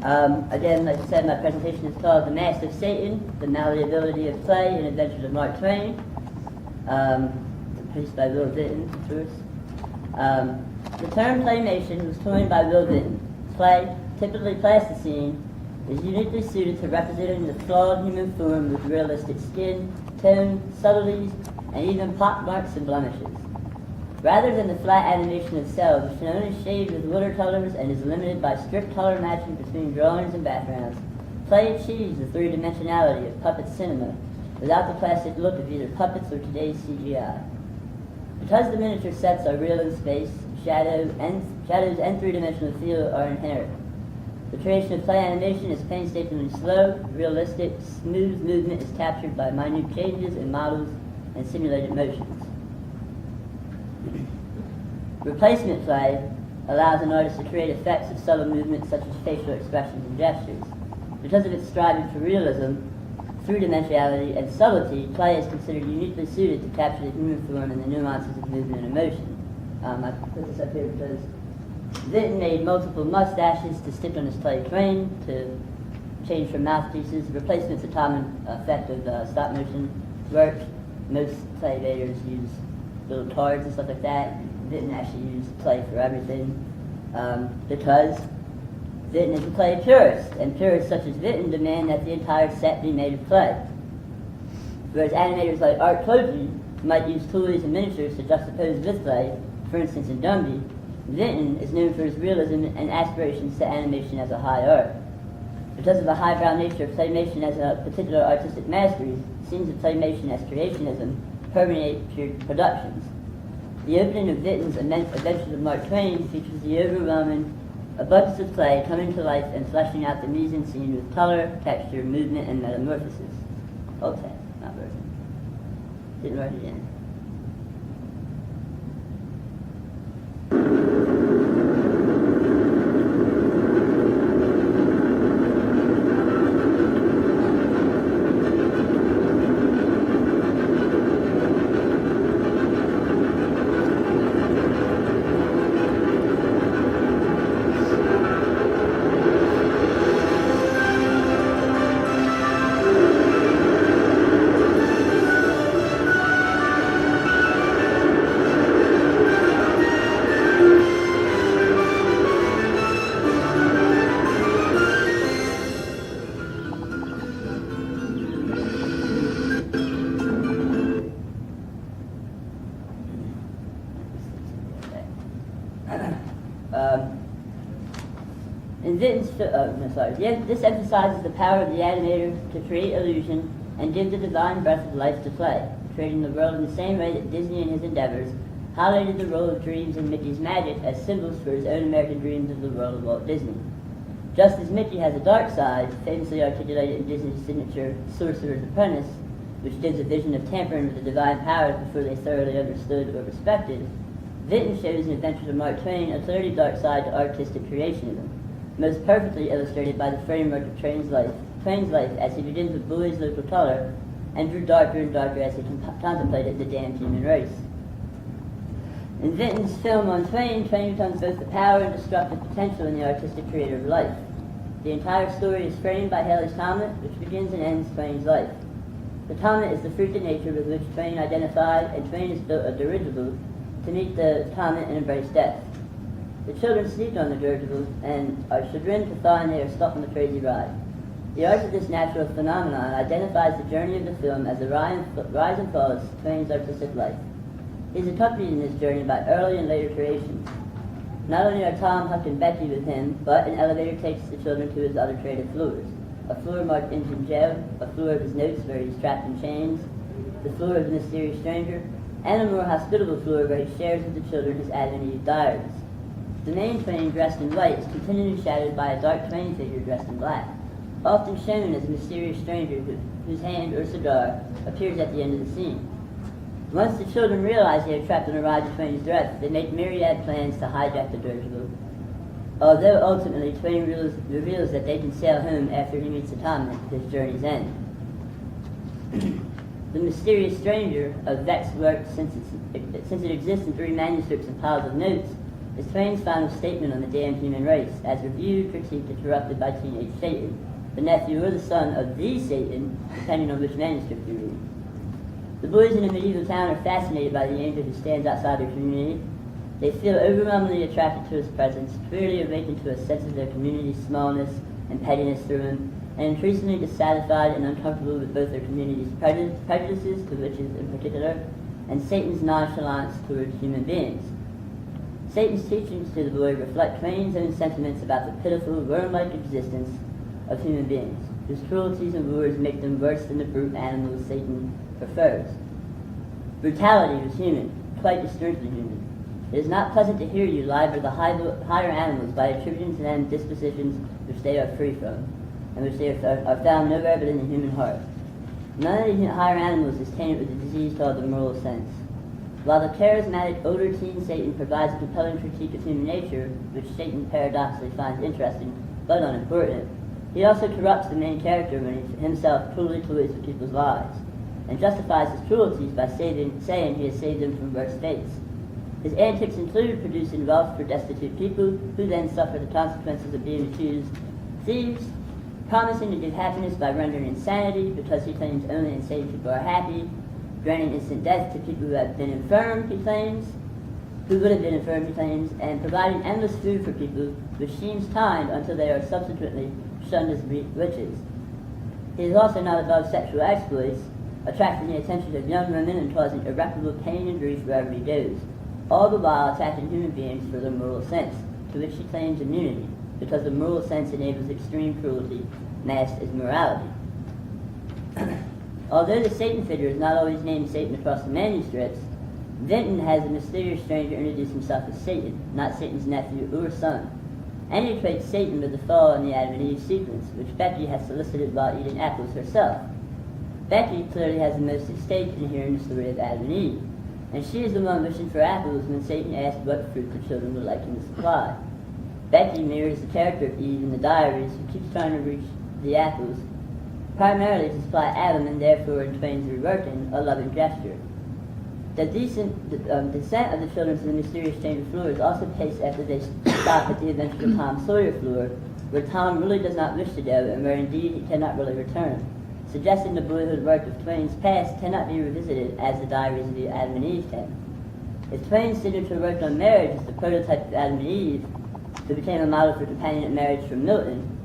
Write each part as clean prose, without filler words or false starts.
Again, like I said, my presentation is called The Mask of Satan, The Malleability of Play and Adventures of Mark Twain. Produced by Will Vinton, of course. The term claymation was coined by Will Vinton. Clay, typically plasticine, is uniquely suited to representing the flawed human form with realistic skin, tone, subtleties, and even pock marks and blemishes. Rather than the flat animation of cells, which can only shade with watercolors and is limited by strict color matching between drawings and backgrounds, Clay achieves the three-dimensionality of puppet cinema without the plastic look of either puppets or today's CGI. Because the miniature sets are real in space, shadows and three-dimensional feel are inherent. The creation of clay animation is painstakingly slow, realistic, smooth movement is captured by minute changes in models and simulated motions. Replacement clay allows an artist to create effects of subtle movements such as facial expressions and gestures. Because of its striving for realism, three-dimensionality, and subtlety, clay is considered uniquely suited to capture the human form and the nuances of movement and emotion. I put this up here because Vinton made multiple mustaches to stick on his clay crane to change from mouthpieces. Replacement's a common effect of stop-motion work. Most clay evaders use little cards and stuff like that. Vinton actually used clay for everything because Vinton is a clay purist, and purists such as Vinton demand that the entire set be made of clay. Whereas animators like Art Closey might use toys and miniatures to juxtapose with clay, for instance in Dumby, Vinton is known for his realism and aspirations to animation as a high art. Because of the highbrow nature of claymation as a particular artistic mastery, scenes of claymation as creationism permeate pure productions. The opening of Vinton's Adventures of Mark Twain features the overwhelming abundance of clay coming to life and fleshing out the mise-en-scene with color, texture, movement, and metamorphosis. Okay, not version. Didn't write it in. This emphasizes the power of the animator to create illusion and give the divine breath of life to clay, creating the world in the same way that Disney in his endeavors highlighted the role of dreams and Mickey's magic as symbols for his own American dreams of the world of Walt Disney. Just as Mickey has a dark side, famously articulated in Disney's signature Sorcerer's Apprentice, which gives a vision of tampering with the divine powers before they thoroughly understood or respected, Vinton shows in Adventures of Mark Twain a clearly dark side to artistic creationism, most perfectly illustrated by the framework of Twain's life as he begins with boy's local color and grew darker and darker as he contemplated the damned human race. In Vinton's film on Twain, Twain becomes both the power and destructive potential in the artistic creator of life. The entire story is framed by Halley's Comet, which begins and ends Twain's life. The comet is the freak of nature with which Twain identified, and Twain has built a dirigible to meet the comet and embrace death. The children sneak on the dirigible and are chagrined to find they are stuck on the crazy ride. The art of this natural phenomenon identifies the journey of the film as the rise and fall of Twain's artistic life. He is accompanied in this journey by early and later creations. Not only are Tom, Huck, and Becky with him, but an elevator takes the children to his other creative floors. A floor marked Injun Joe, a floor of his notes where he's trapped in chains, the floor of the mysterious stranger, and a more hospitable floor where he shares with the children his Adam and Eve diaries. The main Twain, dressed in white, is continually shadowed by a dark Twain figure dressed in black, often shown as a mysterious stranger whose hand or cigar appears at the end of the scene. Once the children realize they are trapped on a ride to Twain's death, they make myriad plans to hijack the dirigible, although ultimately Twain reveals that they can sail home after he meets the comet at his journey's end. The mysterious stranger, of Vecht's work since it exists in 3 manuscripts and piles of notes, is Twain's final statement on the damned human race, as reviewed, critiqued, and corrupted by teenage Satan, the nephew or the son of the Satan, depending on which manuscript you read. The boys in a medieval town are fascinated by the angel who stands outside their community. They feel overwhelmingly attracted to his presence, clearly awakened to a sense of their community's smallness and pettiness through him, and increasingly dissatisfied and uncomfortable with both their community's prejudices, to witches in particular, and Satan's nonchalance towards human beings. Satan's teachings to the boy reflect Twain's own sentiments about the pitiful, worm-like existence of human beings, whose cruelties and lures make them worse than the brute animals Satan prefers. Brutality was human, quite distinctly human. It is not pleasant to hear you libel the higher animals by attributing to them dispositions which they are free from, and which they are found nowhere but in the human heart. None of the higher animals is tainted with the disease called the moral sense. While the charismatic older teen Satan provides a compelling critique of human nature, which Satan paradoxically finds interesting but unimportant, he also corrupts the main character when he himself cruelly toys with people's lives, and justifies his cruelties by saying he has saved them from worse fates. His antics include producing wealth for destitute people, who then suffer the consequences of being accused thieves, promising to give happiness by rendering insanity because he claims only insane people are happy, granting instant death to people who have been infirm, he claims, who would have been infirm, he claims, and providing endless food for people, which seems timed until they are subsequently shunned as witches. He is also not above sexual exploits, attracting the attention of young women and causing irreparable pain and grief wherever he goes, all the while attacking human beings for their moral sense, to which he claims immunity, because the moral sense enables extreme cruelty, masked as morality. Although the Satan figure is not always named Satan across the manuscripts, Vinton has a mysterious stranger introduce himself as Satan, not Satan's nephew or son, and he equates Satan with the fall in the Adam and Eve sequence, which Becky has solicited while eating apples herself. Becky clearly has the most at stake in hearing the story of Adam and Eve, and she is the one wishing for apples when Satan asks what fruit the children would like him to supply. Becky mirrors the character of Eve in the diaries, who keeps trying to reach the apples, primarily to supply Adam, and therefore in Twain's reworking, a loving gesture. The descent of the children to the mysterious chamber floor is also paced after they stop at the eventual Tom Sawyer floor, where Tom really does not wish to go, and where indeed he cannot really return, suggesting the boyhood work of Twain's past cannot be revisited as the diaries of the Adam and Eve can. If Twain's signature work on marriage is the prototype of Adam and Eve, who became a model for companionate marriage from Milton,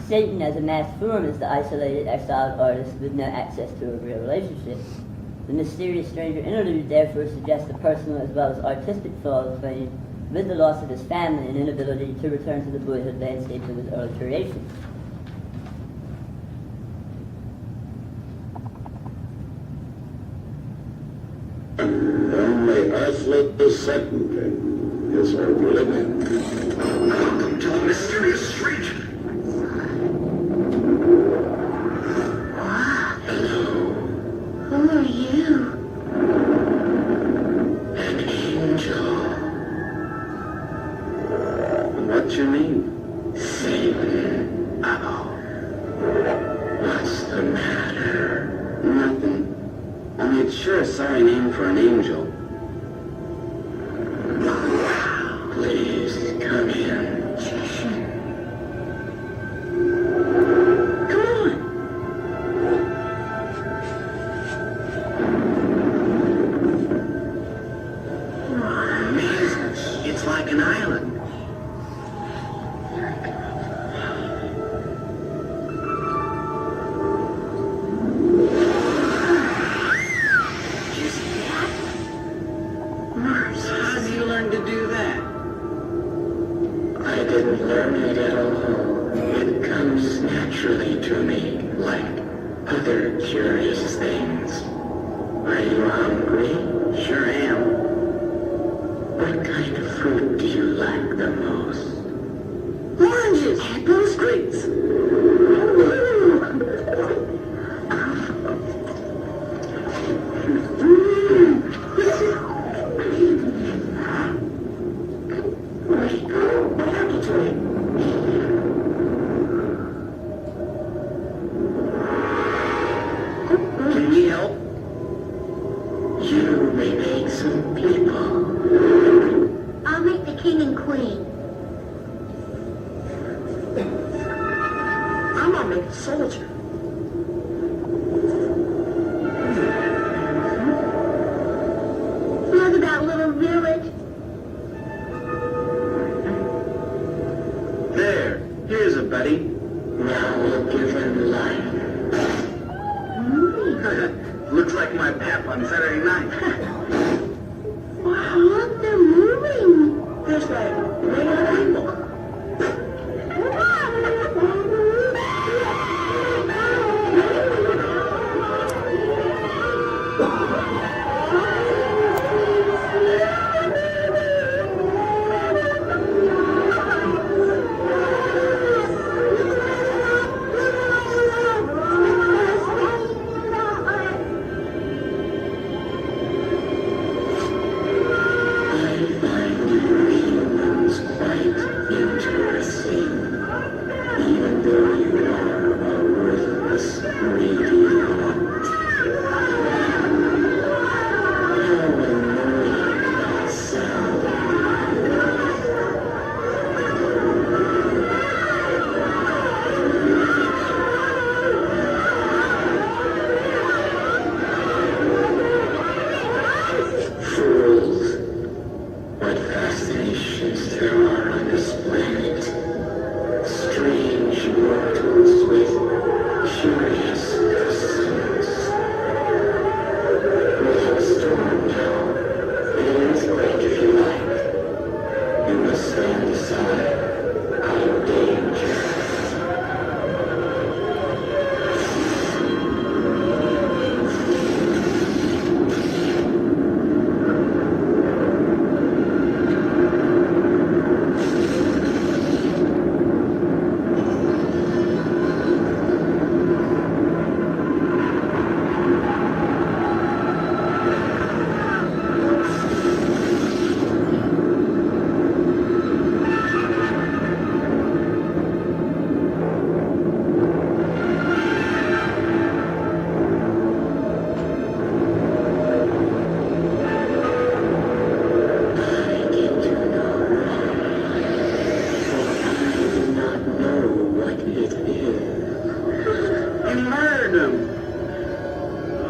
Satan as a masked form is the isolated, exiled artist with no access to a real relationship. The mysterious stranger interlude therefore suggests the personal as well as artistic fall of Twain, with the loss of his family and inability to return to the boyhood landscape of his early creation. Only earthly certainty is living. Welcome to the mysterious street. Hello. Who are you? An angel. What's your name? Satan. Uh-oh. What's the matter? Nothing. I mean, it's sure a sorry name for an angel. Please, come in. Come on. Amazing. It's like an island. atomic soldier. Look at that little village. There, here's a buddy. Now we'll give him life. Looks like my pap on Saturday night. Wow, look, they're moving. There's like regular people.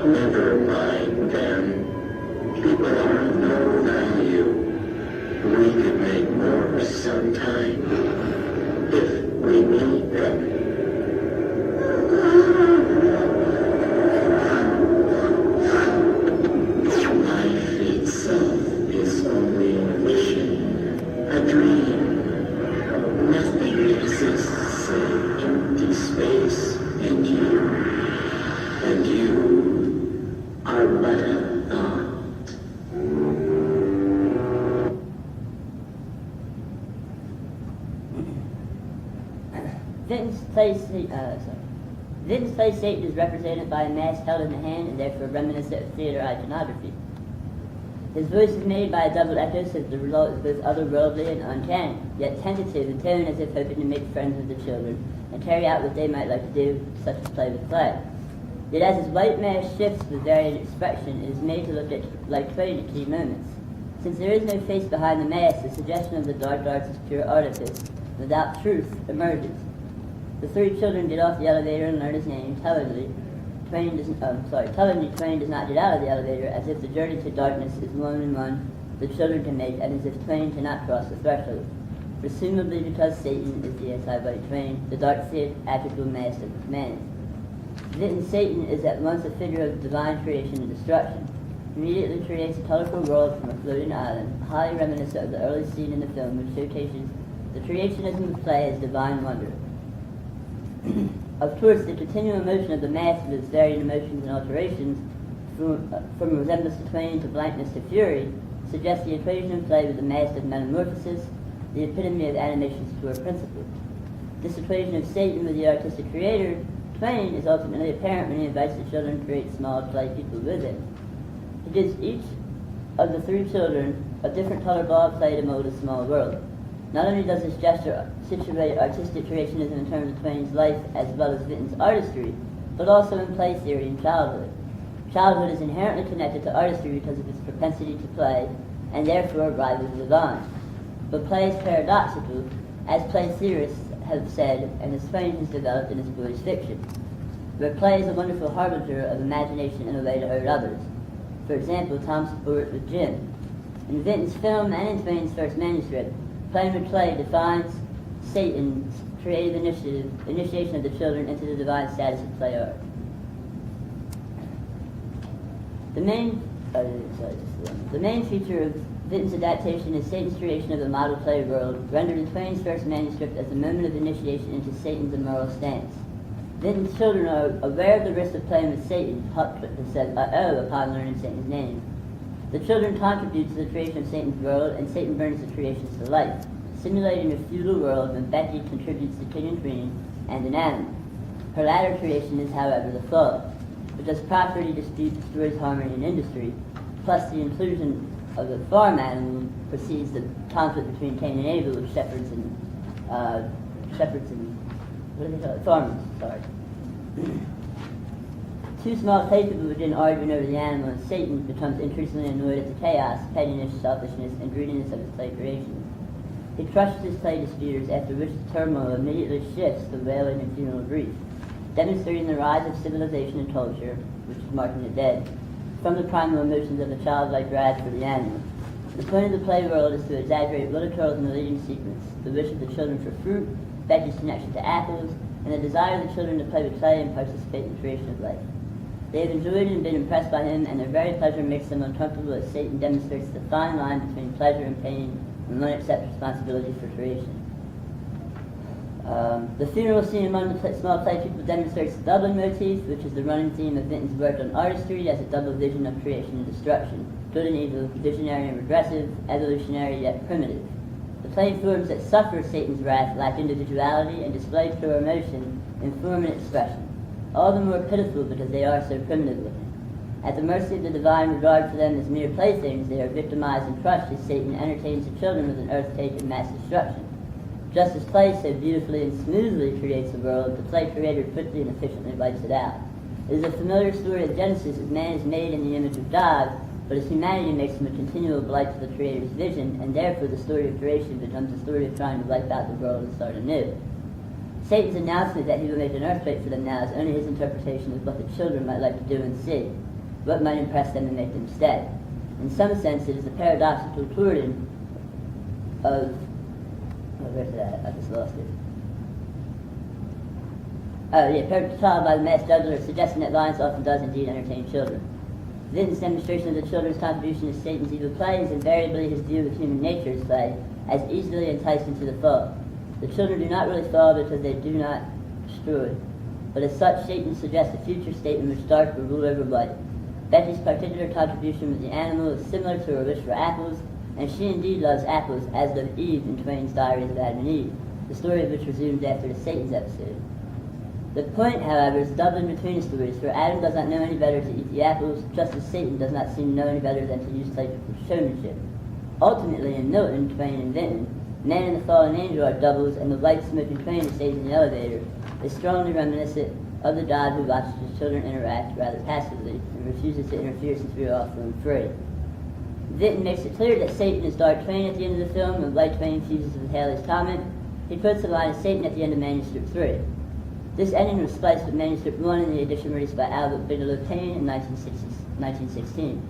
Never mind them. People are of no value. We could make more sometime if we need them. Life itself is only a vision, a dream. Nothing exists save empty space and you are but a thought. Vinton's play Satan is represented by a mask held in the hand and therefore reminiscent of theater iconography. His voice is made by a double echo so that the result is both otherworldly and uncanny, yet tentative in tone as if hoping to make friends with the children and carry out what they might like to do, such as play with clay. Yet as his white mask shifts with varying expression, it is made to look like Twain at key moments. Since there is no face behind the mask, the suggestion of the dark arts is pure artifice, without truth, emerges. The three children get off the elevator and learn his name. Tellingly, Twain does not get out of the elevator, as if the journey to darkness is one and one the children can make, and as if Twain cannot cross the threshold. Presumably because Satan is the anti-white Twain, the dark theatrical mask of humanity. Then Satan is at once a figure of divine creation and destruction. Immediately creates a colorful world from a floating island, highly reminiscent of the early scene in the film, which showcases the creationism of play as divine wonder. Of course, the continual motion of the mask with its varying emotions and alterations, from resemblance to Twain to blankness to fury, suggests the equation of play with the mask of metamorphosis, the epitome of animation's pure principle. This equation of Satan with the artistic creator, Twain, is ultimately apparent when he invites the children to create small play people with him. He gives each of the three children a different colored ball of clay to mold a small world. Not only does this gesture situate artistic creationism in terms of Twain's life as well as Vinton's artistry, but also in play theory and childhood. Childhood is inherently connected to artistry because of its propensity to play, and therefore rivals the divine. But play is paradoxical, as play theorists have said, and as Twain has developed in his boys' fiction, where play is a wonderful harbinger of imagination and a way to hurt others. For example, Tom's sport with Jim. In Vinton's film and in Twain's first manuscript, Playing with Play defines Satan's creative initiation of the children into the divine status of play art. The main feature of Vinton's adaptation is Satan's creation of the model play world, rendered in Twain's first manuscript as the moment of initiation into Satan's immoral stance. Vinton's children are aware of the risk of playing with Satan. Huck says, "Uh-oh," upon learning Satan's name. The children contribute to the creation of Satan's world, and Satan burns the creations to life, simulating a feudal world when Becky contributes the king and queen and an animal. Her latter creation is, however, the flaw, because property dispute destroys harmony in industry, plus the inclusion of the farm animal precedes the conflict between Cain and Abel of shepherds and what do they call it? Farmers, sorry. Two small play people begin arguing over the animal, and Satan becomes increasingly annoyed at the chaos, pettiness, selfishness, and greediness of his play creation. He crushes his play disputers, after which the turmoil immediately shifts to wailing and funeral grief, demonstrating the rise of civilization and culture, which is marking the dead, from the primal emotions of a childlike drive for the animal. The point of the play world is to exaggerate what occurs in the leading sequence: the wish of the children for fruit, Becky's connection to apples, and the desire of the children to play with clay and participate in the creation of life. They have enjoyed and been impressed by him, and their very pleasure makes them uncomfortable as Satan demonstrates the fine line between pleasure and pain when one accepts responsibility for creation. The funeral scene among the small play people demonstrates the Dublin motif, which is the running theme of Vinton's work on artistry as a double vision of creation and destruction, good and evil, visionary and regressive, evolutionary yet primitive. The play forms that suffer Satan's wrath lack individuality and display pure emotion in form and expression, all the more pitiful because they are so primitive looking. At the mercy of the divine regard for them as mere playthings, they are victimized and crushed as Satan entertains the children with an earthquake and mass destruction. Just as play so beautifully and smoothly creates the world, the play creator quickly and efficiently wipes it out. It is a familiar story of Genesis, as man is made in the image of God, but as humanity makes him a continual blight to the Creator's vision, and therefore the story of creation becomes a story of trying to wipe out the world and start anew. Satan's announcement that he will make an earthquake for them now is only his interpretation of what the children might like to do and see, what might impress them and make them stay. In some sense, it is a paradoxical touring of... where's that? I just lost it. Child by the mass juggler, suggesting that violence often does indeed entertain children. Vinton's demonstration of the children's contribution to Satan's evil play is invariably his view of human nature's play, as easily enticed into the fall. The children do not really fall because they do not destroy, but as such, Satan suggests a future state in which dark will rule over light. Becky's particular contribution with the animal is similar to her wish for apples, and she indeed loves apples, as does Eve in Twain's Diaries of Adam and Eve, the story of which resumes after the Satan's episode. The point, however, is doubling between the stories, for Adam does not know any better to eat the apples, just as Satan does not seem to know any better than to use playful showmanship. Ultimately, in Milton, Twain, and Vinton, man and the fallen angel are doubles, and the light smoking Twain who stays in the elevator is strongly reminiscent of the God who watches his children interact rather passively and refuses to interfere since we are all feeling free. Vinton makes it clear that Satan is Dark Twain at the end of the film, and Light Twain fuses with Haley's comment. He puts the line of Satan at the end of Manuscript 3. This ending was spliced with Manuscript 1 in the edition released by Albert Bigelow Payne in 1916.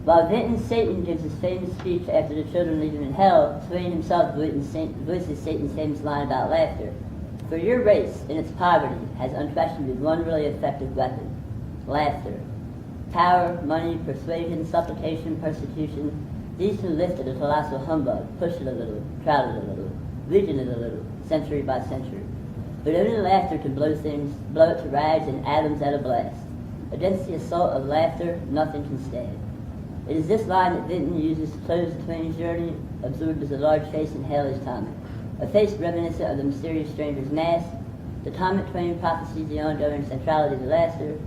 While Vinton's Satan gives his famous speech after the children leave him in hell, Twain himself voices Satan's famous line about laughter. For your race, in its poverty, has unquestionably one really effective weapon: laughter. Power, money, persuasion, supplication, persecution, these two lift it a colossal humbug, push it a little, crowd it a little, weaken it a little, century by century. But only laughter can blow it to rags and atoms at a blast. Against the assault of laughter, nothing can stand. It is this line that Vinton uses to close the Twain's journey, absorbed as a large face in Haley's comet, a face reminiscent of the mysterious stranger's mask. The comet Twain prophesies the ongoing centrality of the laughter,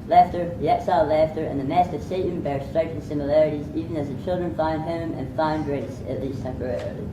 the exiled laughter, and the mask of Satan bear striking similarities, even as the children find home and find grace, at least temporarily.